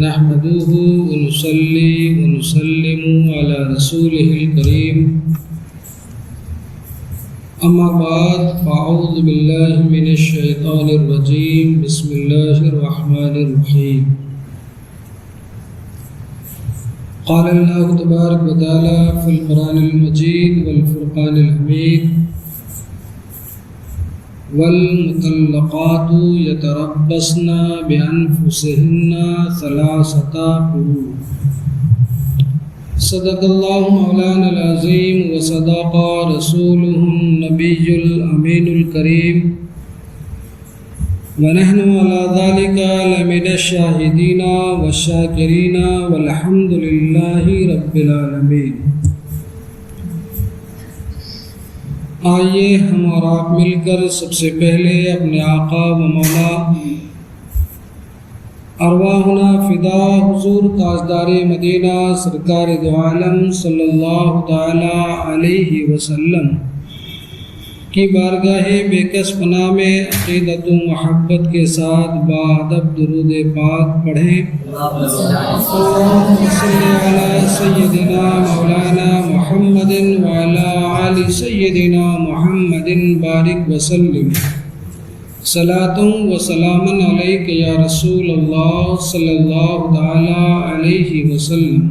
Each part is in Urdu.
نحمده ونصلي ونسلم على رسوله الكريم أما بعد فأعوذ بالله من الشيطان الرجيم بسم الله الرحمن الرحيم قال الله تبارك وتعالى في القرآن المجيد والفرقان الحميد والمطلقات يتربصن بأنفسهن ثلاثة قروء صدق الله مولانا العظيم وصدق رسوله النبي الأمين الكريم ونحن على ذلك لمن الشاهدين والشاكرين والحمد لله رب العالمين۔ آئیے ہم اور آپ مل کر سب سے پہلے اپنے آقا و مولا ارواحنا فدا حضور تاجدار مدینہ سرکار دو عالم صلی اللہ تعالی علیہ وسلم کی بارگاہ بے کس پناہ میں عقیدت و محبت کے ساتھ بادب درود پاک پڑھیں۔ اللہم صلی علی سیدنا مولانا محمد وعلی آل سیدنا محمد بارک وسلم صلاۃ و سلام علیک یا رسول اللہ صلی اللہ تعالی علیہ وسلم۔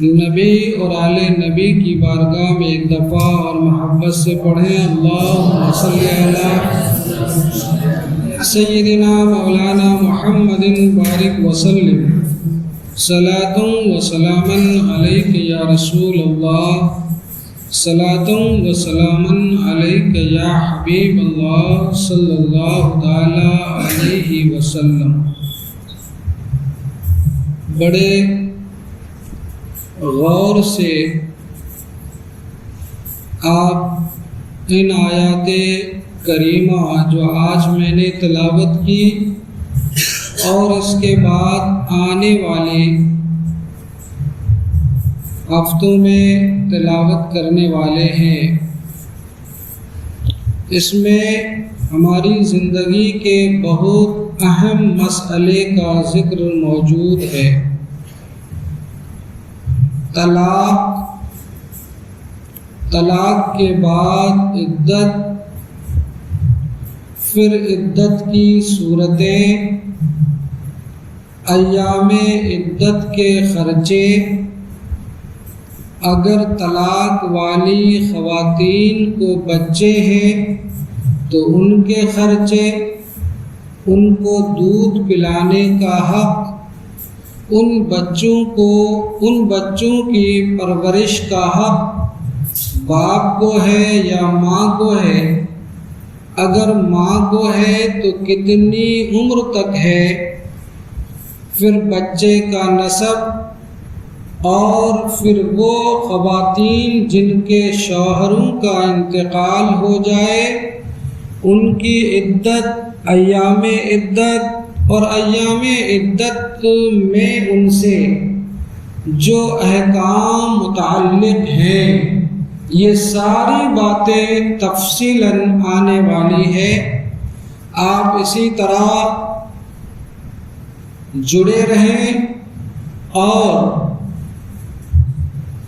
نبی اور آل نبی کی بارگاہ میں ایک دفعہ اور محبت سے پڑھیں، اللہم صلی علی سیدنا مولانا محمد بارک وسلم صلاۃ و سلام علیک یا رسول اللہ صلاۃ و سلام علیک یا حبیب اللہ صلی اللہ تعالی علیہ وسلم۔ بڑے غور سے آپ ان آیات کریمہ جو آج میں نے تلاوت کی اور اس کے بعد آنے والے ہفتوں میں تلاوت کرنے والے ہیں، اس میں ہماری زندگی کے بہت اہم مسئلے کا ذکر موجود ہے۔ طلاق کے بعد عدت، پھر عدت کی صورتیں، ایام عدت کے خرچے، اگر طلاق والی خواتین کو بچے ہیں تو ان کے خرچے، ان کو دودھ پلانے کا حق، ان بچوں کی پرورش کا حق باپ کو ہے یا ماں کو ہے، اگر ماں کو ہے تو کتنی عمر تک ہے، پھر بچے کا نسب، اور پھر وہ خواتین جن کے شوہروں کا انتقال ہو جائے ان کی عدت، ایام عدت، اور ایام عدت میں ان سے جو احکام متعلق ہیں، یہ ساری باتیں تفصیلاً آنے والی ہے۔ آپ اسی طرح جڑے رہیں اور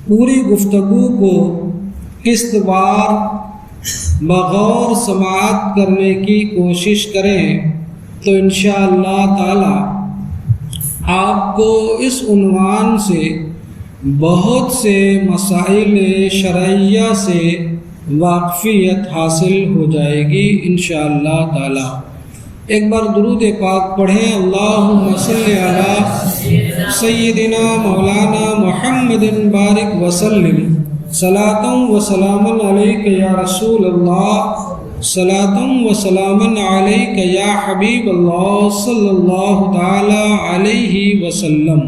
پوری گفتگو کو قسط وار بغور سماعت کرنے کی کوشش کریں تو انشاءاللہ تعالی آپ کو اس عنوان سے بہت سے مسائل شرعیہ سے واقفیت حاصل ہو جائے گی انشاءاللہ تعالی۔ ایک بار درود پاک پڑھیں، اللہم صلی علی سیدنا مولانا محمد بارک وسلم صلاۃ و سلام علیک یا رسول اللہ صلاۃ و سلام علیک یا حبیب اللہ صلی اللہ تعالی علیہ وسلم۔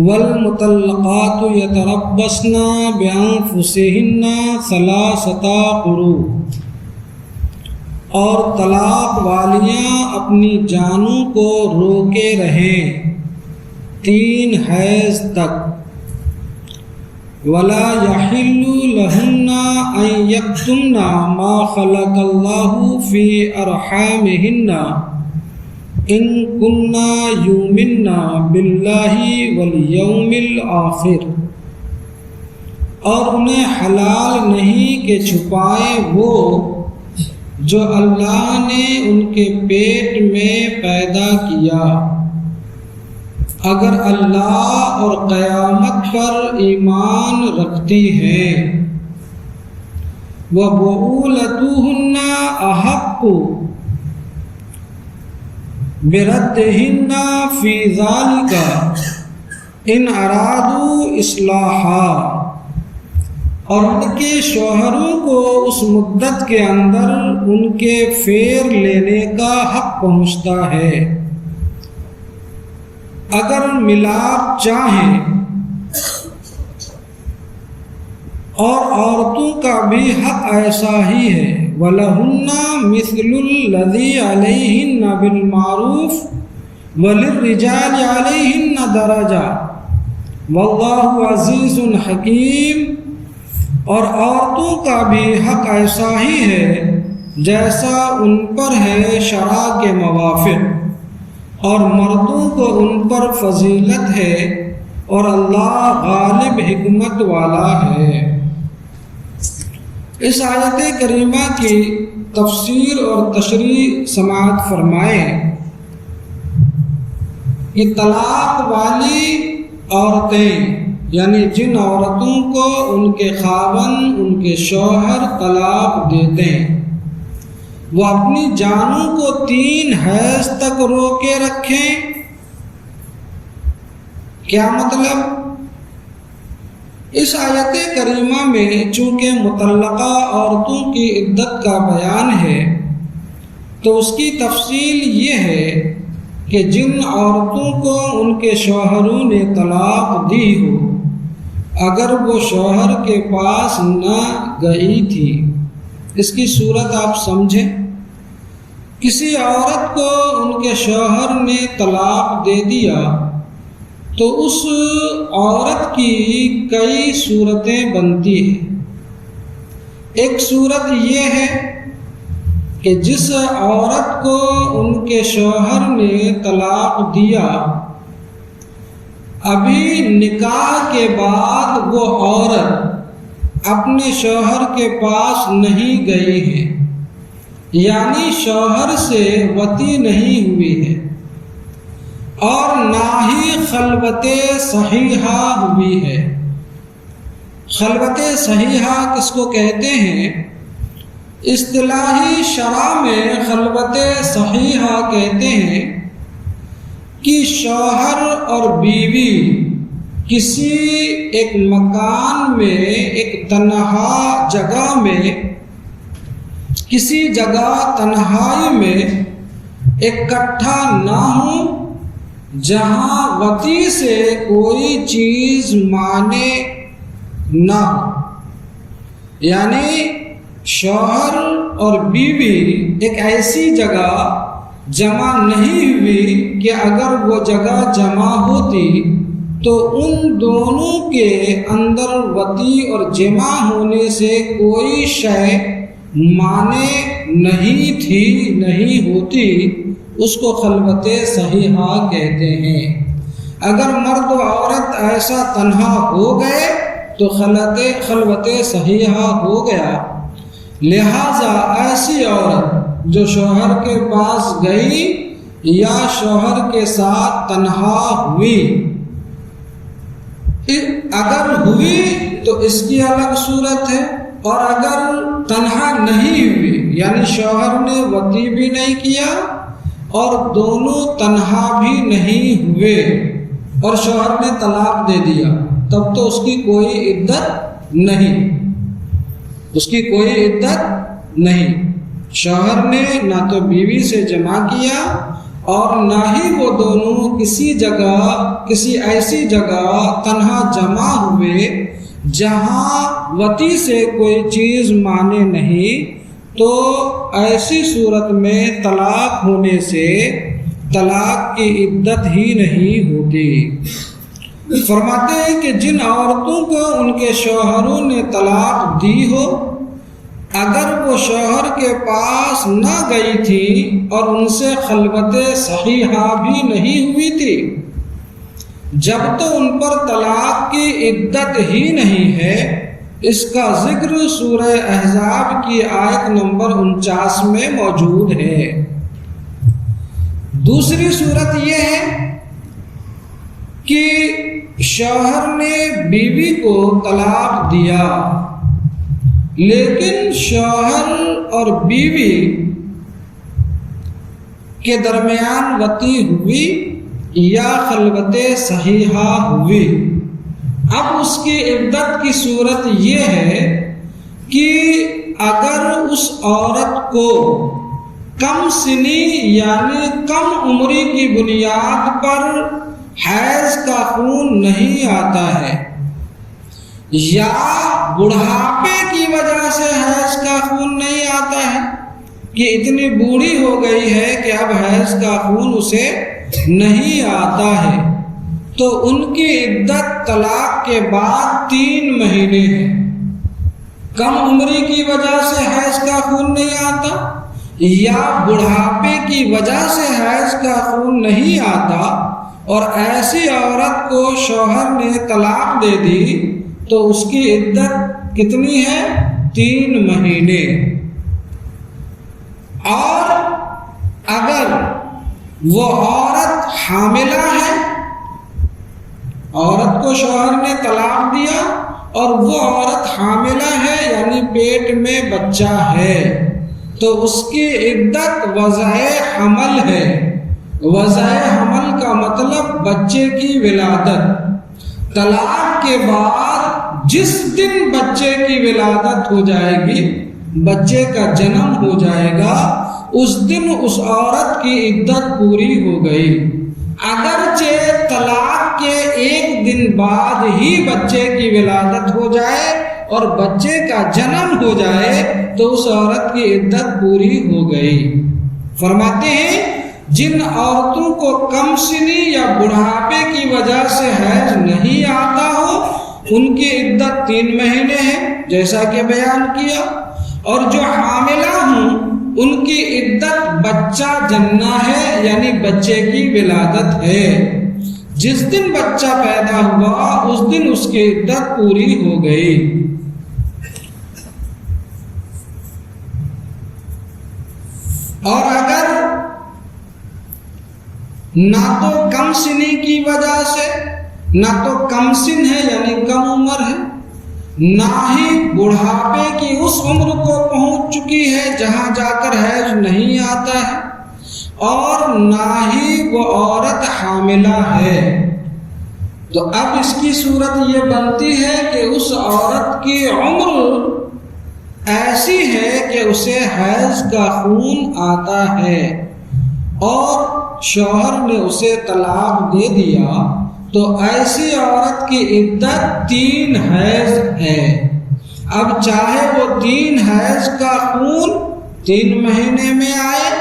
والمطلقات یتربصن بانفسہن ثلاثۃ قروء، اور طلاق والیاں اپنی جانوں کو روکے رہیں 3 حیض تک۔ ولا يحل لهن أن يكتمن ما خلق الله في أرحامهن إن كنا يؤمن بالله واليوم الآخر، اور انہیں حلال نہیں کہ چھپائیں وہ جو اللہ نے ان کے پیٹ میں پیدا کیا، اگر اللہ اور قیامت پر ایمان رکھتی ہیں۔ وَبُعُولَتُهُنَّ أَحَقُّ بِرَدِّهِنَّ فِي ذَلِكَ إِنْ أَرَادُوا إِصْلَاحًا، اور ان کے شوہروں کو اس مدت کے اندر ان کے پھیر لینے کا حق پہنچتا ہے اگر ملاپ چاہیں، اور عورتوں کا بھی حق ایسا ہی ہے۔ وَلَهُنَّ مِثْلُ الَّذِي عَلَيْهِنَّ بِالْمَعْرُوفِ وَلِلرِّجَالِ عَلَيْهِنَّ دَرَجَةٌ وَاللَّهُ عَزِيزٌ حَكِيمٌ، اور عورتوں کا بھی حق ایسا ہی ہے جیسا ان پر ہے شرع کے موافق، اور مردوں کو ان پر فضیلت ہے، اور اللہ غالب حکمت والا ہے۔ اس آیت کریمہ کی تفسیر اور تشریح سماعت فرمائیں۔ یہ طلاق والی عورتیں، یعنی جن عورتوں کو ان کے خاوند، ان کے شوہر طلاق دیتے ہیں، وہ اپنی جانوں کو 3 حیض تک روکے رکھیں۔ کیا مطلب؟ اس آیت کریمہ میں چونکہ مطلقہ عورتوں کی عدت کا بیان ہے، تو اس کی تفصیل یہ ہے کہ جن عورتوں کو ان کے شوہروں نے طلاق دی ہو، اگر وہ شوہر کے پاس نہ گئی تھی، اس کی صورت آپ سمجھیں۔ کسی عورت کو ان کے شوہر نے طلاق دے دیا تو اس عورت کی کئی صورتیں بنتی ہیں۔ ایک صورت یہ ہے کہ جس عورت کو ان کے شوہر نے طلاق دیا، ابھی نکاح کے بعد وہ عورت اپنے شوہر کے پاس نہیں گئی ہے، یعنی شوہر سے وطی نہیں ہوئی ہے، اور نہ ہی خلوت صحیحہ ہوئی ہے۔ خلوت صحیحہ کس کو کہتے ہیں؟ اصطلاحی شرع میں خلوت صحیحہ کہتے ہیں کہ شوہر اور بیوی کسی ایک مکان میں، ایک تنہا جگہ میں، کسی جگہ تنہائی میں اکٹھا نہ ہوں جہاں وطی سے کوئی چیز مانے نہ ہو، یعنی شوہر اور بیوی ایک ایسی جگہ جمع نہیں ہوئی کہ اگر وہ جگہ جمع ہوتی تو ان دونوں کے اندر وطی اور جمع ہونے سے کوئی شے مانے نہیں تھی، نہیں ہوتی، اس کو خلوت صحیحہ کہتے ہیں۔ اگر مرد و عورت ایسا تنہا ہو گئے تو خلوت صحیحہ ہو گیا۔ لہذا ایسی عورت جو شوہر کے پاس گئی یا شوہر کے ساتھ تنہا ہوئی، اگر ہوئی تو اس کی الگ صورت ہے، اور اگر تنہا نہیں ہوئی، یعنی شوہر نے وطی بھی نہیں کیا اور دونوں تنہا بھی نہیں ہوئے اور شوہر نے طلاق دے دیا، تب تو اس کی کوئی عدت نہیں، اس کی کوئی عدت نہیں۔ شوہر نے نہ تو بیوی سے جمع کیا اور نہ ہی وہ دونوں کسی جگہ، کسی ایسی جگہ تنہا جمع ہوئے جہاں وطی سے کوئی چیز مانے نہیں، تو ایسی صورت میں طلاق ہونے سے طلاق کی عدت ہی نہیں ہوتی۔ فرماتے ہیں کہ جن عورتوں کو ان کے شوہروں نے طلاق دی ہو، اگر وہ شوہر کے پاس نہ گئی تھی اور ان سے خلوت صحیحہ بھی نہیں ہوئی تھی، جب تو ان پر طلاق کی عدت ہی نہیں ہے۔ اس کا ذکر سورہ احزاب کی آیت نمبر 49 میں موجود ہے۔ دوسری صورت یہ ہے کہ شوہر نے بیوی کو طلاق دیا، لیکن شوہر اور بیوی کے درمیان وطی ہوئی یا خلوت صحیحہ ہوئی۔ اب اس کی عدت کی صورت یہ ہے کہ اگر اس عورت کو کم سنی یعنی کم عمری کی بنیاد پر حیض کا خون نہیں آتا ہے، یا بڑھاپے کی وجہ سے حیض کا خون نہیں آتا ہے کہ اتنی بوڑھی ہو گئی ہے کہ اب حیض کا خون اسے نہیں آتا ہے، تو ان کی عدت طلاق کے بعد 3 مہینے ہے۔ کم عمری کی وجہ سے حیض کا خون نہیں آتا یا بڑھاپے کی وجہ سے حیض کا خون نہیں آتا، اور ایسی عورت کو شوہر نے طلاق دے دی تو اس کی عدت کتنی ہے؟ 3 مہینے۔ اور اگر وہ عورت حاملہ ہے، عورت کو شوہر نے طلاق دیا اور وہ عورت حاملہ ہے یعنی پیٹ میں بچہ ہے، تو اس کی عدت وضع حمل ہے۔ وضع حمل کا مطلب بچے کی ولادت۔ طلاق کے بعد جس دن بچے کی ولادت ہو جائے گی، بچے کا جنم ہو جائے گا، اس دن اس عورت کی عدت پوری ہو گئی۔ اگرچہ طلاق کے 1 دن بعد ہی بچے کی ولادت ہو جائے اور بچے کا جنم ہو جائے تو اس عورت کی عدت پوری ہو گئی۔ فرماتے ہیں جن عورتوں کو کم سنی یا بڑھاپے کی وجہ سے حیض نہیں آتا ہو، ان کی عدت 3 مہینے ہے جیسا کہ بیان کیا، اور جو حاملہ ہوں ان کی عدت بچہ جننا ہے یعنی بچے کی ولادت ہے۔ جس دن بچہ پیدا ہوا اس دن اس کی عدت پوری ہو گئی۔ اور اگر نہ تو کم سنی کی وجہ سے، نہ تو کم سن ہے یعنی کم عمر ہے، نہ ہی بڑھاپے کی اس عمر کو پہنچ چکی ہے جہاں جا کر حیض نہیں آتا ہے، اور نہ ہی وہ عورت حاملہ ہے، تو اب اس کی صورت یہ بنتی ہے کہ اس عورت کی عمر ایسی ہے کہ اسے حیض کا خون آتا ہے اور شوہر نے اسے طلاق دے دیا، تو ایسی عورت کی عدت 3 حیض ہے۔ اب چاہے وہ 3 حیض کا خون 3 مہینے میں آئے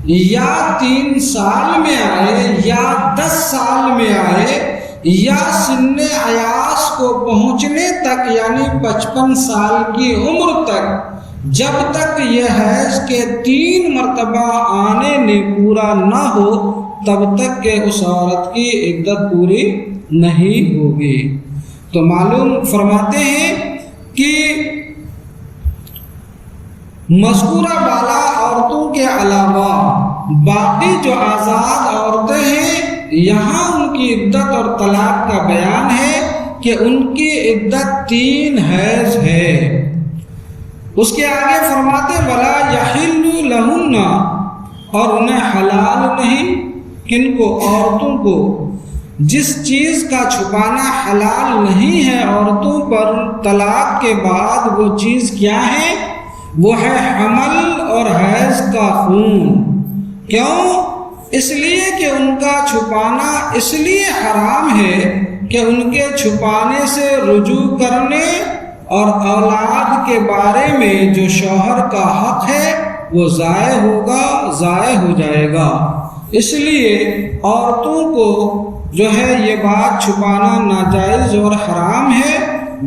یا 3 سال میں آئے یا 10 سال میں آئے یا سن ایاس کو پہنچنے تک یعنی 55 سال کی عمر تک، جب تک یہ حیض کے 3 مرتبہ آنے نے پورا نہ ہو تب تک کہ اس عورت کی عدت پوری نہیں ہوگی۔ تو معلوم فرماتے ہیں کہ مذکورہ بالا عورتوں کے علاوہ باقی جو آزاد عورتیں ہیں، یہاں ان کی عدت اور طلاق کا بیان ہے کہ ان کی عدت 3 حیض ہے۔ اس کے آگے فرماتے وَلَا يَحِلُّ لَهُنَّ، اور انہیں حلال نہیں، کن کو؟ عورتوں کو۔ جس چیز کا چھپانا حلال نہیں ہے عورتوں پر طلاق کے بعد، وہ چیز کیا ہے؟ وہ ہے حمل اور حیض کا خون۔ کیوں؟ اس لیے کہ ان کا چھپانا اس لیے حرام ہے کہ ان کے چھپانے سے رجوع کرنے اور اولاد کے بارے میں جو شوہر کا حق ہے وہ ضائع ہوگا، ضائع ہو جائے گا۔ اس لیے عورتوں کو جو ہے یہ بات چھپانا ناجائز اور حرام ہے،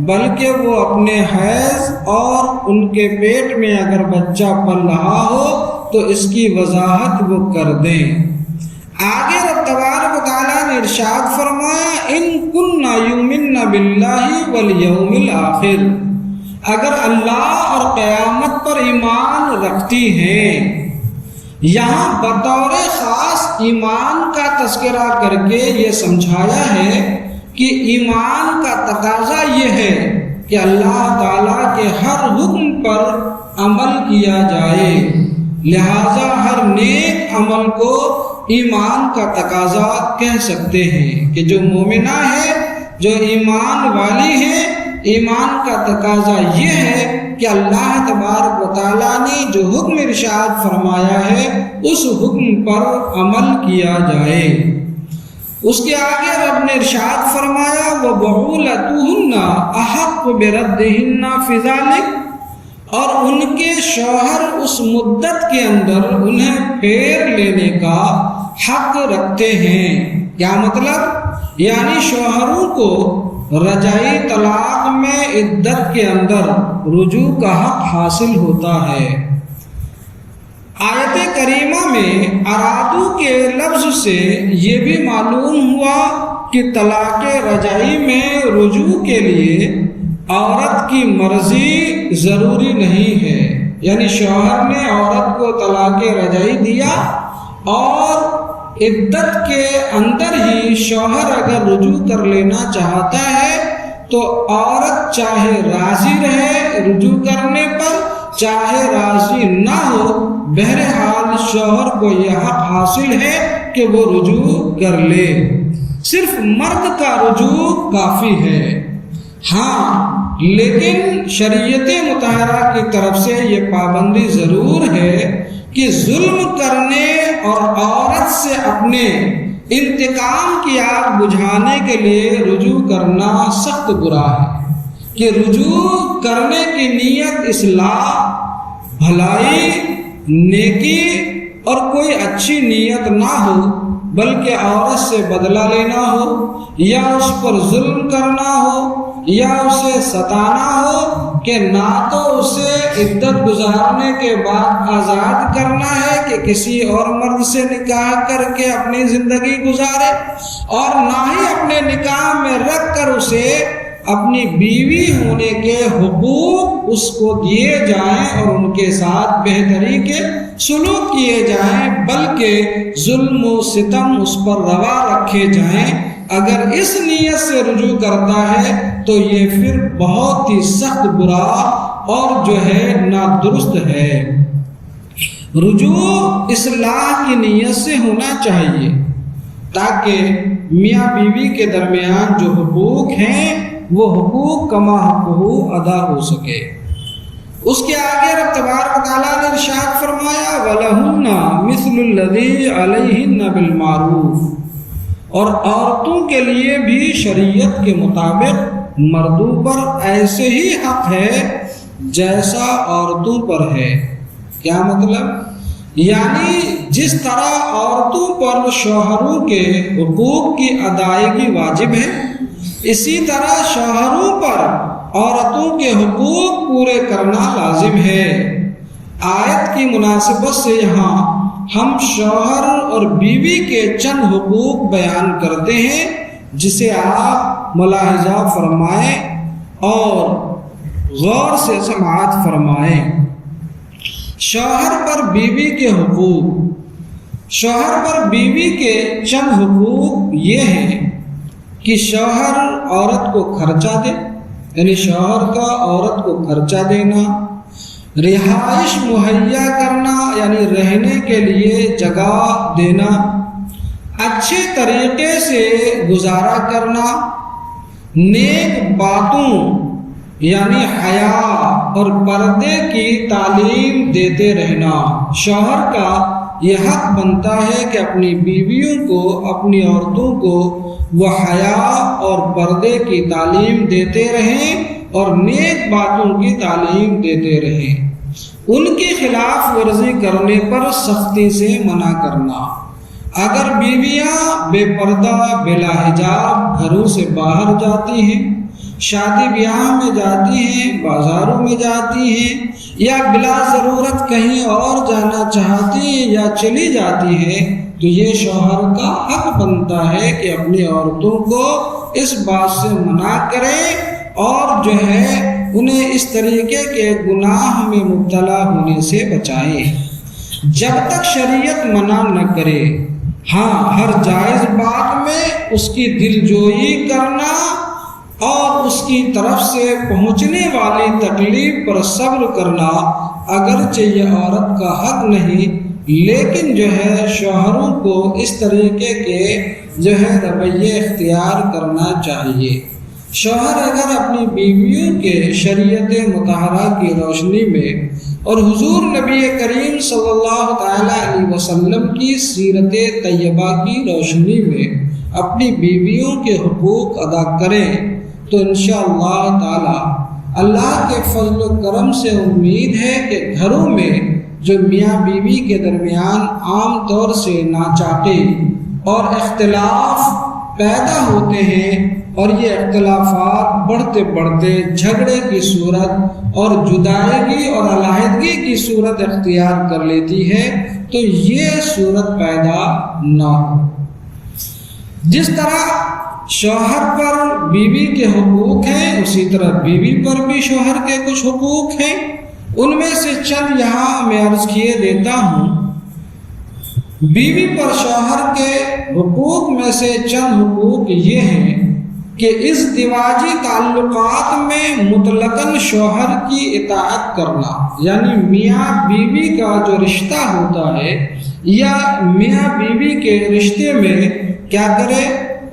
بلکہ وہ اپنے حیض اور ان کے پیٹ میں اگر بچہ پل رہا ہو تو اس کی وضاحت وہ کر دیں۔ آگے رب تبارک و تعالیٰ نے ارشاد فرمایا ان کننا یؤمنن باللہ والیوم الآخر، اگر اللہ اور قیامت پر ایمان رکھتی ہیں۔ یہاں بطور خاص ایمان کا تذکرہ کر کے یہ سمجھایا ہے کہ ایمان کا تقاضا یہ ہے کہ اللہ تعالیٰ کے ہر حکم پر عمل کیا جائے، لہذا ہر نیک عمل کو ایمان کا تقاضا کہہ سکتے ہیں کہ جو مومنہ ہے، جو ایمان والی ہے، ایمان کا تقاضا یہ ہے کہ اللہ تبارک و تعالیٰ نے جو حکم ارشاد فرمایا ہے اس حکم پر عمل کیا جائے۔ اس کے آگے رب نے ارشاد فرمایا وَبُعُولَتُهُنَّ أَحَقُّ بِرَدِّهِنَّ فِي ذَلِكَ، اور ان کے شوہر اس مدت کے اندر انہیں پھیر لینے کا حق رکھتے ہیں۔ کیا مطلب؟ یعنی شوہروں کو رجعی طلاق میں عدت کے اندر رجوع کا حق حاصل ہوتا ہے۔ آیت کریمہ میں ارادو کے لفظ سے یہ بھی معلوم ہوا کہ طلاق رجعی میں رجوع کے لیے عورت کی مرضی ضروری نہیں ہے، یعنی شوہر نے عورت کو طلاق رجعی دیا اور عدت کے اندر ہی شوہر اگر رجوع کر لینا چاہتا ہے تو عورت چاہے راضی رہے رجوع کرنے پر، چاہے راضی نہ ہو، بہرحال شوہر کو یہ حق حاصل ہے کہ وہ رجوع کر لے۔ صرف مرد کا رجوع کافی ہے۔ ہاں، لیکن شریعت مطہرہ کی طرف سے یہ پابندی ضرور ہے کہ ظلم کرنے اور عورت سے اپنے انتقام کی آگ بجھانے کے لیے رجوع کرنا سخت برا ہے، کہ رجوع کرنے کی نیت اصلاح، بھلائی، نیکی اور کوئی اچھی نیت نہ ہو، بلکہ عورت سے بدلہ لینا ہو یا اس پر ظلم کرنا ہو یا اسے ستانا ہو، کہ نہ تو اسے عدت گزارنے کے بعد آزاد کرنا ہے کہ کسی اور مرد سے نکاح کر کے اپنی زندگی گزارے، اور نہ ہی اپنے نکاح میں رکھ کر اسے اپنی بیوی ہونے کے حقوق اس کو دیے جائیں اور ان کے ساتھ بہتری کے سلوک کیے جائیں، بلکہ ظلم و ستم اس پر روا رکھے جائیں۔ اگر اس نیت سے رجوع کرتا ہے تو یہ پھر بہت ہی سخت برا اور جو ہے نادرست ہے۔ رجوع اصلاح کی نیت سے ہونا چاہیے تاکہ میاں بیوی کے درمیان جو حقوق ہیں وہ حقوق کما حقوق ادا ہو سکے۔ اس کے آگے رب تبارک و تعالیٰ نے ارشاد فرمایا وَلَهُنَّ مِثْلُ الَّذِي عَلَيْهِنَّ بِالْمَعْرُوفِ، اور عورتوں کے لیے بھی شریعت کے مطابق مردوں پر ایسے ہی حق ہے جیسا عورتوں پر ہے۔ کیا مطلب؟ یعنی جس طرح عورتوں پر شوہروں کے حقوق کی ادائیگی واجب ہے، اسی طرح شوہروں پر عورتوں کے حقوق پورے کرنا لازم ہے۔ آیت کی مناسبت سے یہاں ہم شوہر اور بیوی کے چند حقوق بیان کرتے ہیں جسے آپ ملاحظہ فرمائیں اور غور سے سماعت فرمائیں۔ شوہر پر بیوی کے حقوق، شوہر پر بیوی کے چند حقوق یہ ہیں کہ شوہر عورت کو خرچہ دے، یعنی شوہر کا عورت کو خرچہ دینا، رہائش مہیا کرنا یعنی رہنے کے لیے جگہ دینا، اچھے طریقے سے گزارا کرنا، نیک باتوں یعنی حیا اور پردے کی تعلیم دیتے رہنا۔ شوہر کا یہ حق بنتا ہے کہ اپنی بیویوں کو، اپنی عورتوں کو وہ حیا اور پردے کی تعلیم دیتے رہیں اور نیک باتوں کی تعلیم دیتے رہیں۔ ان کی خلاف ورزی کرنے پر سختی سے منع کرنا، اگر بیویاں بے پردہ بلا حجاب گھروں سے باہر جاتی ہیں، شادی بیاہ میں جاتی ہیں، بازاروں میں جاتی ہیں، یا بلا ضرورت کہیں اور جانا چاہتی ہیں یا چلی جاتی ہیں، تو یہ شوہر کا حق بنتا ہے کہ اپنی عورتوں کو اس بات سے منع کرے اور جو ہے انہیں اس طریقے کے گناہ میں مبتلا ہونے سے بچائے جب تک شریعت منع نہ کرے۔ ہاں، ہر جائز بات میں اس کی دلجوئی کرنا اور اس کی طرف سے پہنچنے والی تکلیف پر صبر کرنا اگرچہ یہ عورت کا حق نہیں، لیکن جو ہے شوہروں کو اس طریقے کے جو ہے رویے اختیار کرنا چاہیے۔ شوہر اگر اپنی بیویوں کے شریعت مطہرہ کی روشنی میں اور حضور نبی کریم صلی اللہ تعالیٰ علیہ وسلم کی سیرت طیبہ کی روشنی میں اپنی بیویوں کے حقوق ادا کریں تو انشاءاللہ تعالی اللہ کے فضل و کرم سے امید ہے کہ گھروں میں جو میاں بیوی کے درمیان عام طور سے ناچاقی اور اختلاف پیدا ہوتے ہیں اور یہ اختلافات بڑھتے بڑھتے جھگڑے کی صورت اور جدائیگی اور علیحدگی کی صورت اختیار کر لیتی ہے، تو یہ صورت پیدا نہ ہو۔ جس طرح شوہر پر بیوی کے حقوق ہیں، اسی طرح بیوی پر بھی شوہر کے کچھ حقوق ہیں۔ ان میں سے چند یہاں میں عرض کیے دیتا ہوں۔ بیوی پر شوہر کے حقوق میں سے چند حقوق یہ ہیں کہ ازدواجی تعلقات میں مطلقاً شوہر کی اطاعت کرنا، یعنی میاں بیوی کا جو رشتہ ہوتا ہے یا میاں بیوی کے رشتے میں کیا کرے،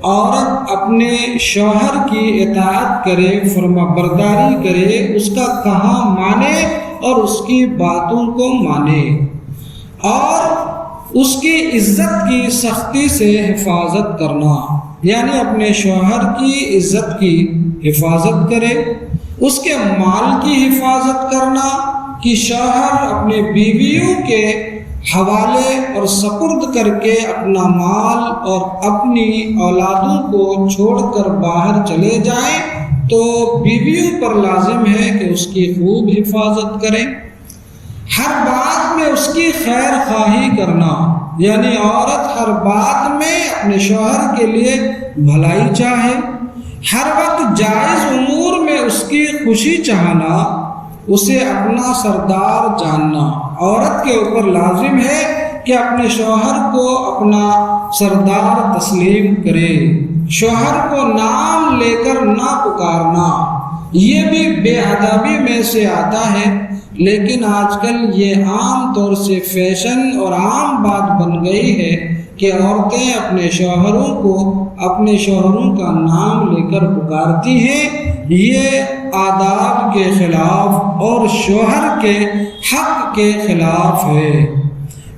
عورت اپنے شوہر کی اطاعت کرے، فرما برداری کرے، اس کا کہا مانے اور اس کی باتوں کو مانے، اور اس کی عزت کی سختی سے حفاظت کرنا، یعنی اپنے شوہر کی عزت کی حفاظت کرے، اس کے مال کی حفاظت کرنا کہ شوہر اپنے بیویوں کے حوالے اور سپرد کر کے اپنا مال اور اپنی اولادوں کو چھوڑ کر باہر چلے جائیں تو بیویوں پر لازم ہے کہ اس کی خوب حفاظت کریں۔ ہر بات میں اس کی خیر خواہی کرنا، یعنی عورت ہر بات میں اپنے شوہر کے لیے بھلائی چاہے، ہر وقت جائز امور میں اس کی خوشی چاہنا، اسے اپنا سردار جاننا۔ عورت کے اوپر لازم ہے کہ اپنے شوہر کو اپنا سردار تسلیم کرے، شوہر کو نام لے کر نہ پکارنا۔ یہ بھی بے ادبی میں سے آتا ہے، لیکن آج کل یہ عام طور سے فیشن اور عام بات بن گئی ہے کہ عورتیں اپنے شوہروں کو اپنے شوہروں کا نام لے کر پکارتی ہیں۔ یہ آداب کے خلاف اور شوہر کے حق کے خلاف ہے۔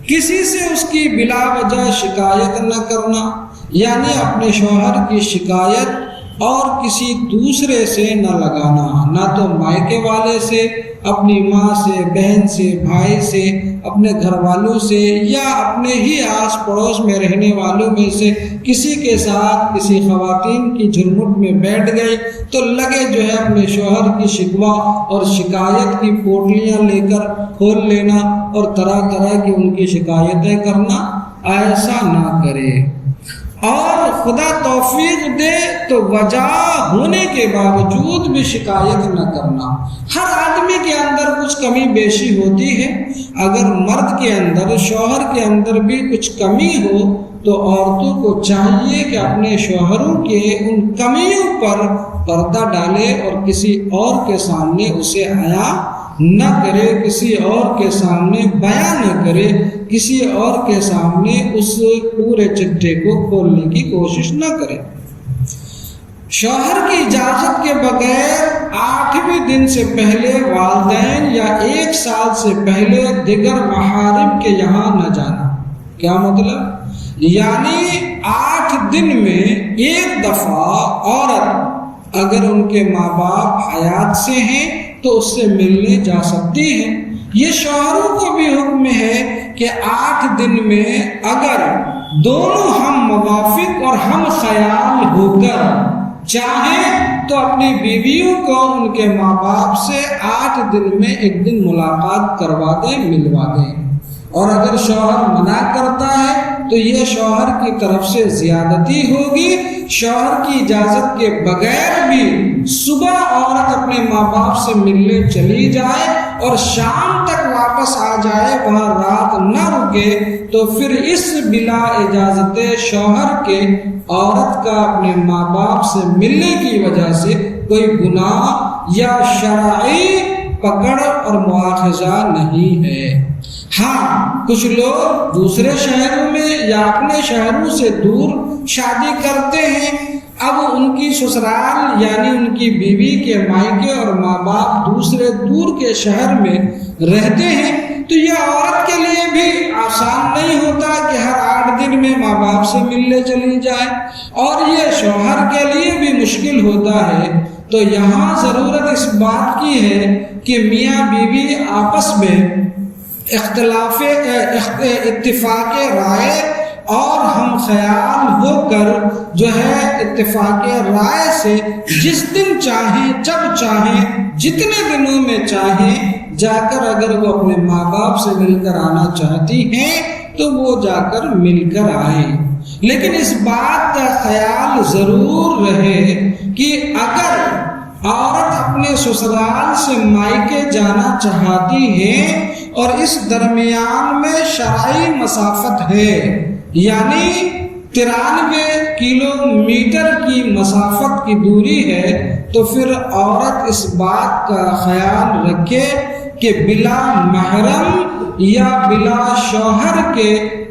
کسی سے اس کی بلا وجہ شکایت نہ کرنا، یعنی اپنے شوہر کی شکایت اور کسی دوسرے سے نہ لگانا، نہ تو مائکے والے سے، اپنی ماں سے، بہن سے، بھائی سے، اپنے گھر والوں سے، یا اپنے ہی آس پڑوس میں رہنے والوں میں سے کسی کے ساتھ کسی خواتین کی جھرمٹ میں بیٹھ گئی تو لگے جو ہے اپنے شوہر کی شکوہ اور شکایت کی پوٹلیاں لے کر کھول لینا اور طرح طرح کی ان کی شکایتیں کرنا، ایسا نہ کرے۔ اور خدا توفیق دے تو وجہ ہونے کے باوجود بھی شکایت نہ کرنا۔ ہر آدمی کے اندر کچھ کمی بیشی ہوتی ہے، اگر مرد کے اندر، شوہر کے اندر بھی کچھ کمی ہو تو عورتوں کو چاہیے کہ اپنے شوہروں کے ان کمیوں پر پردہ ڈالے اور کسی اور کے سامنے اسے حیا نہ کرے، کسی اور کے سامنے بیان نہ کرے، کسی اور کے سامنے اس پورے چٹے کو کھولنے کی کوشش نہ کرے۔ شوہر کی اجازت کے بغیر 8ویں دن سے پہلے والدین یا 1 سال سے پہلے دیگر محارم کے یہاں نہ جانا۔ کیا مطلب؟ یعنی 8 دن میں 1 دفعہ عورت اگر ان کے ماں باپ حیات سے ہیں تو اس سے ملنے جا سکتی ہے۔ یہ شوہروں کو بھی حکم ہے کہ 8 دن میں اگر دونوں ہم موافق اور ہم خیال ہو کر چاہیں تو اپنی بیویوں کو ان کے ماں باپ سے 8 دن میں ایک دن ملاقات کروا دیں، ملوا دیں۔ اور اگر شوہر منع کرتا ہے تو یہ شوہر کی طرف سے زیادتی ہوگی۔ شوہر کی اجازت کے بغیر بھی صبح عورت اپنے ماں باپ سے ملنے چلی جائے اور شام تک واپس آ جائے، وہاں رات نہ رکے، تو پھر اس بلا اجازت شوہر کے عورت کا اپنے ماں باپ سے ملنے کی وجہ سے کوئی گناہ یا شرعی پکڑ اور مواخذہ نہیں ہے۔ ہاں، کچھ لوگ دوسرے شہروں میں یا اپنے شہروں سے دور شادی کرتے ہیں۔ اب ان کی سسرال یعنی ان کی بیوی کے مائکے اور ماں باپ دوسرے دور کے شہر میں رہتے ہیں، تو یہ عورت کے لیے بھی آسان نہیں ہوتا کہ ہر 8 دن میں ماں باپ سے ملنے چلی جائے، اور یہ شوہر کے لیے بھی مشکل ہوتا ہے۔ تو یہاں ضرورت اس بات کی ہے کہ میاں بیوی آپس میں اتفاق رائے اور ہم خیال ہو کر جو ہے اتفاق رائے سے جس دن چاہیں، جب چاہیں، جتنے دنوں میں چاہیں جا کر اگر وہ اپنے ماں باپ سے مل کر آنا چاہتی ہیں تو وہ جا کر مل کر آئیں۔ لیکن اس بات کا خیال ضرور رہے کہ اگر عورت اپنے سسرال سے مائکے جانا چاہتی ہے اور اس درمیان میں شرعی مسافت ہے، یعنی 93 کلومیٹر کی مسافت کی دوری ہے، تو پھر عورت اس بات کا خیال رکھے کہ بلا محرم یا بلا شوہر کے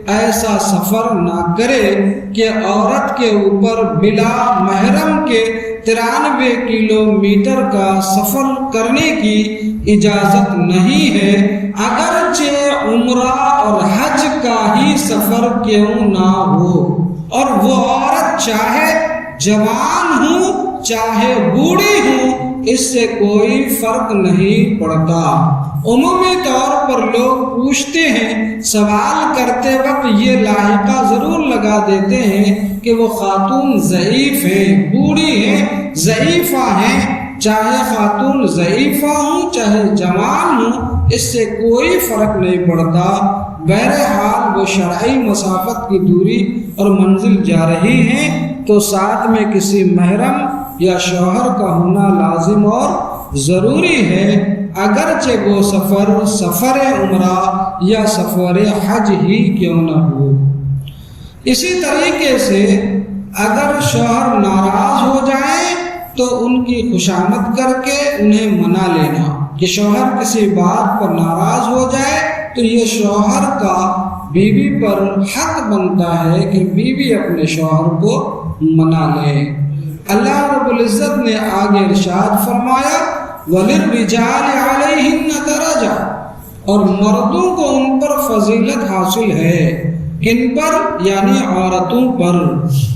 ایسا سفر نہ کرے کہ عورت کے اوپر بلا محرم کے 93 کلومیٹر کا سفر کرنے کی اجازت نہیں ہے، اگرچہ عمرہ اور حج کا ہی سفر کیوں نہ ہو، اور وہ عورت چاہے جوان ہوں چاہے بوڑھی ہوں، اس سے کوئی فرق نہیں پڑتا۔ عمومی طور پر لوگ پوچھتے ہیں، سوال کرتے وقت یہ لاحقہ ضرور لگا دیتے ہیں کہ وہ خاتون ضعیف ہیں، بوڑھی ہیں، ضعیفہ ہیں۔ چاہے خاتون ضعیفہ ہوں چاہے جوان ہوں، اس سے کوئی فرق نہیں پڑتا۔ بہرحال وہ شرعی مسافت کی دوری اور منزل جا رہی ہیں تو ساتھ میں کسی محرم یا شوہر کا ہونا لازم اور ضروری ہے، اگرچہ وہ سفر عمرہ یا سفر حج ہی کیوں نہ ہو۔ اسی طریقے سے اگر شوہر ناراض ہو جائیں تو ان کی خوشامد کر کے انہیں منا لینا، کہ شوہر کسی بات پر ناراض ہو جائے تو یہ شوہر کا بیوی پر حق بنتا ہے کہ بیوی اپنے شوہر کو منا لے۔ اللہ رب العزت نے آگے ارشاد فرمایا، وَلِلرِّجَالِ عَلَيْهِنَّ دَرَجَةٌ، اور مردوں کو ان پر فضیلت حاصل ہے۔ کن پر؟ یعنی عورتوں پر۔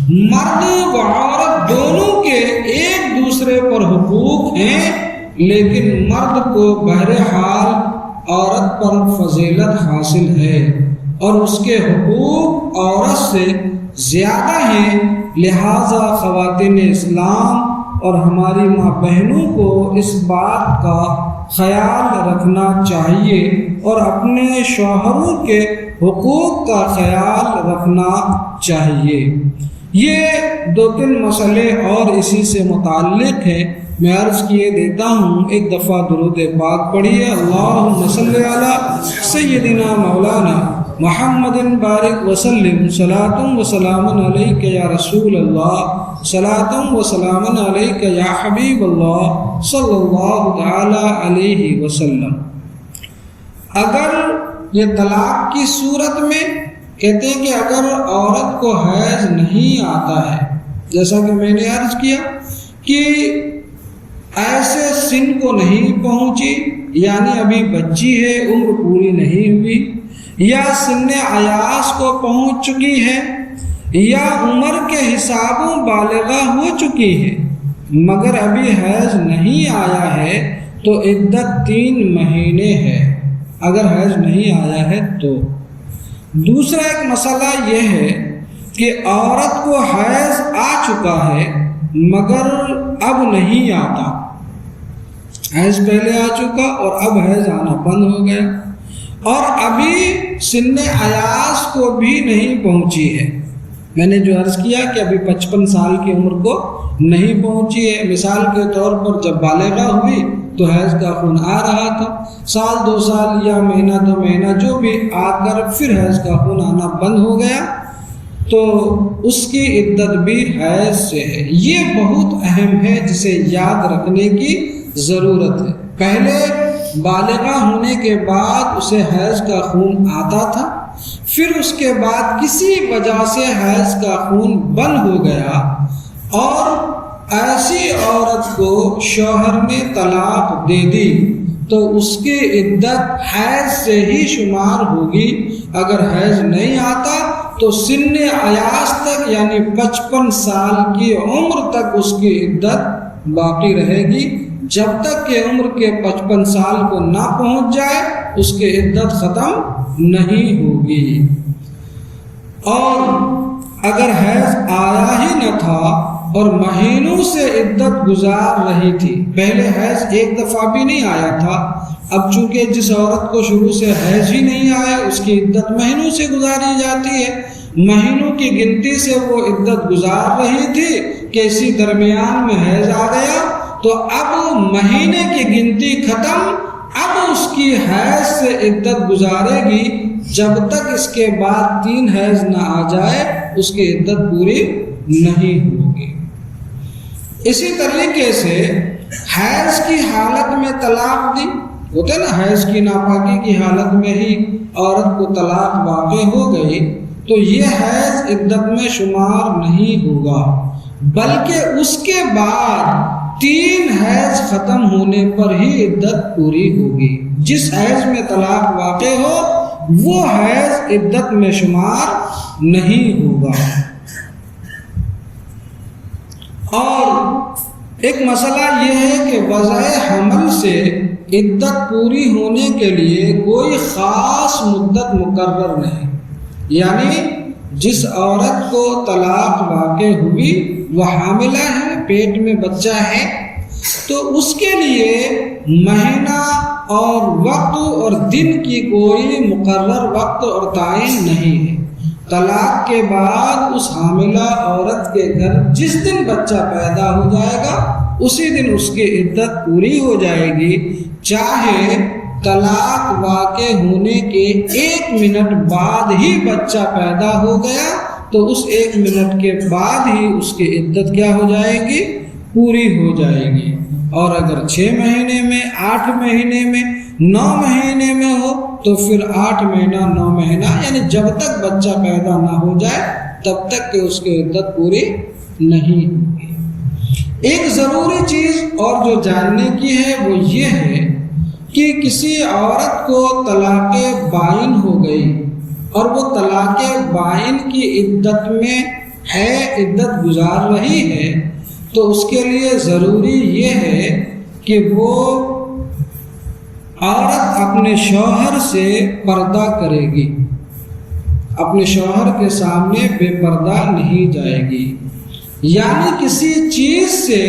مرد و عورت دونوں کے ایک دوسرے پر حقوق ہیں، لیکن مرد کو بہرحال عورت پر فضیلت حاصل ہے اور اس کے حقوق عورت سے زیادہ ہیں۔ لہذا خواتین اسلام اور ہماری ماں بہنوں کو اس بات کا خیال رکھنا چاہیے اور اپنے شوہروں کے حقوق کا خیال رکھنا چاہیے۔ یہ 2-3 مسئلے اور اسی سے متعلق ہیں، میں عرض کیے دیتا ہوں۔ ایک دفعہ درود پاک پڑھیے، اللہم صلی علی سیدنا مولانا محمد بارک وسلم، صلاۃ و سلام علیک یا رسول اللہ، صلاۃ و سلام علیک یا حبیب اللہ صلی اللہ تعالی علیہ وسلم۔ اگر یہ طلاق کی صورت میں کہتے ہیں کہ اگر عورت کو حیض نہیں آتا ہے، جیسا کہ میں نے عرض کیا کہ ایسے سن کو نہیں پہنچی، یعنی ابھی بچی ہے، عمر پوری نہیں ہوئی، یا سن ایاس کو پہنچ چکی ہے، یا عمر کے حسابوں بالغہ ہو چکی ہے مگر ابھی حیض نہیں آیا ہے، تو عدت 3 مہینے ہے اگر حیض نہیں آیا ہے تو۔ دوسرا ایک مسئلہ یہ ہے کہ عورت کو حیض آ چکا ہے مگر اب نہیں آتا، حیض پہلے آ چکا اور اب حیض آنا بند ہو گیا، اور ابھی سن ایاس کو بھی نہیں پہنچی ہے۔ میں نے جو عرض کیا کہ ابھی 55 سال کی عمر کو نہیں پہنچی ہے، مثال کے طور پر جب بالغہ ہوئی تو حیض کا خون آ رہا تھا، سال 2 سال یا مہینہ 2 مہینہ جو بھی آ کر پھر حیض کا خون آنا بند ہو گیا تو اس کی عدت بھی حیض سے ہے۔ یہ بہت اہم ہے جسے یاد رکھنے کی ضرورت ہے۔ پہلے بالغہ ہونے کے بعد اسے حیض کا خون آتا تھا، پھر اس کے بعد کسی وجہ سے حیض کا خون بند ہو گیا اور ایسی عورت کو شوہر نے طلاق دے دی تو اس کی عدت حیض سے ہی شمار ہوگی۔ اگر حیض نہیں آتا تو سن ایاس تک یعنی 55 سال کی عمر تک اس کی عدت باقی رہے گی، جب تک کہ عمر کے 55 سال کو نہ پہنچ جائے اس کی عدت ختم نہیں ہوگی۔ اور اگر حیض آیا ہی نہ تھا اور مہینوں سے عدت گزار رہی تھی، پہلے حیض ایک دفعہ بھی نہیں آیا تھا، اب چونکہ جس عورت کو شروع سے حیض ہی نہیں آیا اس کی عدت مہینوں سے گزاری جاتی ہے، مہینوں کی گنتی سے وہ عدت گزار رہی تھی کہ اسی درمیان میں حیض آ گیا تو اب مہینے کی گنتی ختم، اب اس کی حیض سے عدت گزارے گی جب تک اس کے بعد 3 حیض نہ آ جائے اس کی عدت پوری نہیں ہوگی۔ اسی طریقے سے حیض کی حالت میں طلاق دی، ہوتا نا حیض کی ناپاکی کی حالت میں ہی عورت کو طلاق واقع ہو گئی تو یہ حیض عدت میں شمار نہیں ہوگا، بلکہ اس کے بعد 3 حیض ختم ہونے پر ہی عدت پوری ہوگی۔ جس حیض میں طلاق واقع ہو وہ حیض عدت میں شمار نہیں ہوگا۔ اور ایک مسئلہ یہ ہے کہ وضع حمل سے عدت پوری ہونے کے لیے کوئی خاص مدت مقرر نہیں، یعنی جس عورت کو طلاق واقع ہوئی وہ حاملہ ہے، پیٹ میں بچہ ہے، تو اس کے لیے مہینہ اور وقت اور دن کی کوئی مقرر وقت اور تعین نہیں ہے۔ طلاق کے بعد اس حاملہ عورت کے گھر جس دن بچہ پیدا ہو جائے گا اسی دن اس کی عدت پوری ہو جائے گی، چاہے طلاق واقع ہونے کے 1 منٹ بعد ہی بچہ پیدا ہو گیا تو اس 1 منٹ کے بعد ہی اس کی عدت کیا ہو جائے گی؟ پوری ہو جائے گی۔ اور اگر 6 مہینے میں، 8 مہینے میں، 9 مہینے میں ہو تو پھر 8 مہینہ 9 مہینہ یعنی جب تک بچہ پیدا نہ ہو جائے تب تک کہ اس کی عدت پوری نہیں ہوگی۔ ایک ضروری چیز اور جو جاننے کی ہے وہ یہ ہے کہ کسی عورت کو طلاق بائن ہو گئی اور وہ طلاق بائن کی عدت میں ہے، عدت گزار رہی ہے، تو اس کے لیے ضروری یہ ہے کہ وہ عورت اپنے شوہر سے پردہ کرے گی، اپنے شوہر کے سامنے بے پردہ نہیں جائے گی، یعنی کسی چیز سے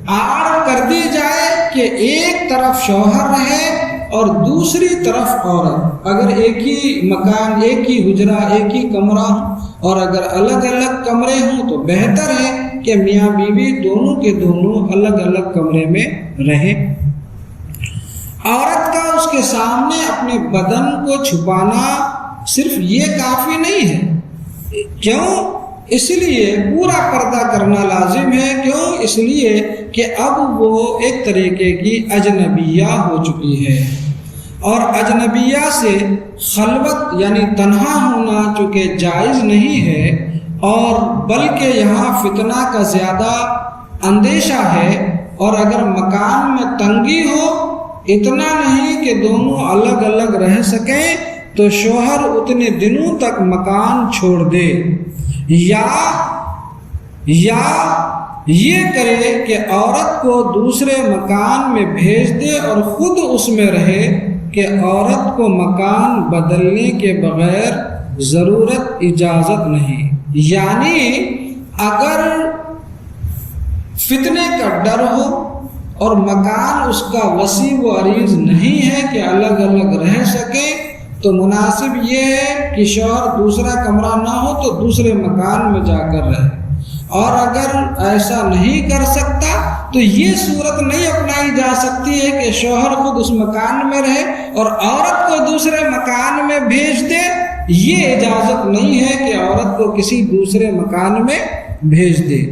آڑ کر دی جائے کہ ایک طرف شوہر رہے اور دوسری طرف عورت، اگر ایک ہی مکان، ایک ہی حجرہ، ایک ہی کمرہ اور اگر الگ الگ کمرے ہوں تو بہتر ہے کہ میاں بیوی دونوں کے دونوں الگ الگ کمرے میں رہیں۔ عورت کا اس کے سامنے اپنے بدن کو چھپانا صرف یہ کافی نہیں ہے، کیوں؟ اس لیے پورا پردہ کرنا لازم ہے، کیوں؟ اس لیے کہ اب وہ ایک طریقے کی اجنبیہ ہو چکی ہے اور اجنبیہ سے خلوت یعنی تنہا ہونا چونکہ جائز نہیں ہے اور بلکہ یہاں فتنہ کا زیادہ اندیشہ ہے، اور اگر مکان میں تنگی ہو، اتنا نہیں کہ دونوں الگ الگ رہ سکیں، تو شوہر اتنے دنوں تک مکان چھوڑ دے یا یہ کرے کہ عورت کو دوسرے مکان میں بھیج دے اور خود اس میں رہے کہ عورت کو مکان بدلنے کے بغیر ضرورت اجازت نہیں۔ یعنی اگر فتنے کا ڈر ہو اور مکان اس کا وسیع و عریض نہیں ہے کہ الگ الگ رہ سکے تو مناسب یہ ہے کہ شوہر دوسرا کمرہ نہ ہو تو دوسرے مکان میں جا کر رہے، اور اگر ایسا نہیں کر سکتا تو یہ صورت نہیں اپنائی جا سکتی ہے کہ شوہر خود اس مکان میں رہے اور عورت کو دوسرے مکان میں بھیج دے۔ یہ اجازت نہیں ہے کہ عورت کو کسی دوسرے مکان میں بھیج دے،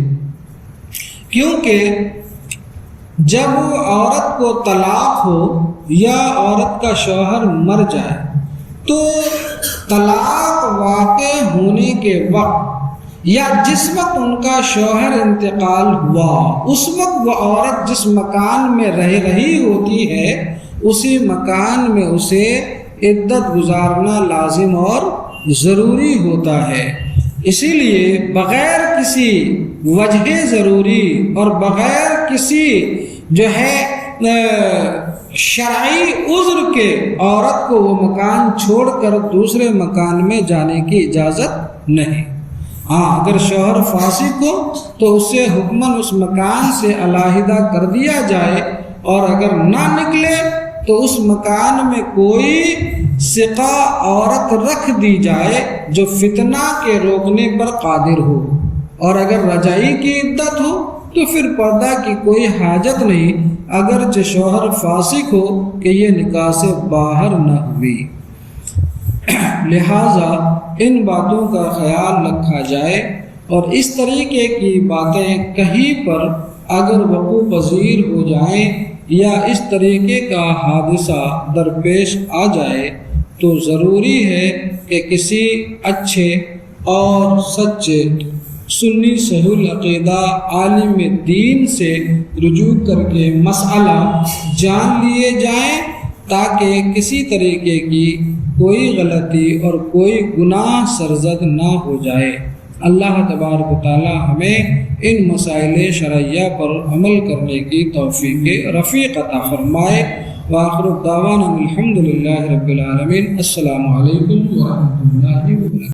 کیونکہ جب عورت کو طلاق ہو یا عورت کا شوہر مر جائے تو طلاق واقع ہونے کے وقت یا جس وقت ان کا شوہر انتقال ہوا اس وقت وہ عورت جس مکان میں رہ رہی ہوتی ہے اسی مکان میں اسے عدت گزارنا لازم اور ضروری ہوتا ہے۔ اسی لیے بغیر کسی وجہ ضروری اور بغیر کسی شرعی عذر کے عورت کو وہ مکان چھوڑ کر دوسرے مکان میں جانے کی اجازت نہیں۔ ہاں، اگر شوہر فاسق ہو تو اسے حکماً اس مکان سے علیحدہ کر دیا جائے، اور اگر نہ نکلے تو اس مکان میں کوئی ثقہ عورت رکھ دی جائے جو فتنہ کے روکنے پر قادر ہو، اور اگر رجعی کی عدت ہو تو پھر پردہ کی کوئی حاجت نہیں، اگرچہ شوہر فاسق ہو کہ یہ نکاح سے باہر نہ ہوئی۔ لہٰذا ان باتوں کا خیال رکھا جائے، اور اس طریقے کی باتیں کہیں پر اگر وقوع پذیر ہو جائیں یا اس طریقے کا حادثہ درپیش آ جائے تو ضروری ہے کہ کسی اچھے اور سچے سنی صحیح العقیدہ عالم دین سے رجوع کر کے مسئلہ جان لیے جائیں، تاکہ کسی طریقے کی کوئی غلطی اور کوئی گناہ سرزد نہ ہو جائے۔ اللہ تبارک و تعالی ہمیں ان مسائل شرعیہ پر عمل کرنے کی توفیق رفیق عطا فرمائے۔ وآخر دعوانا الحمد للہ رب العالمین۔ السلام علیکم ورحمۃ اللہ وبرکاتہ۔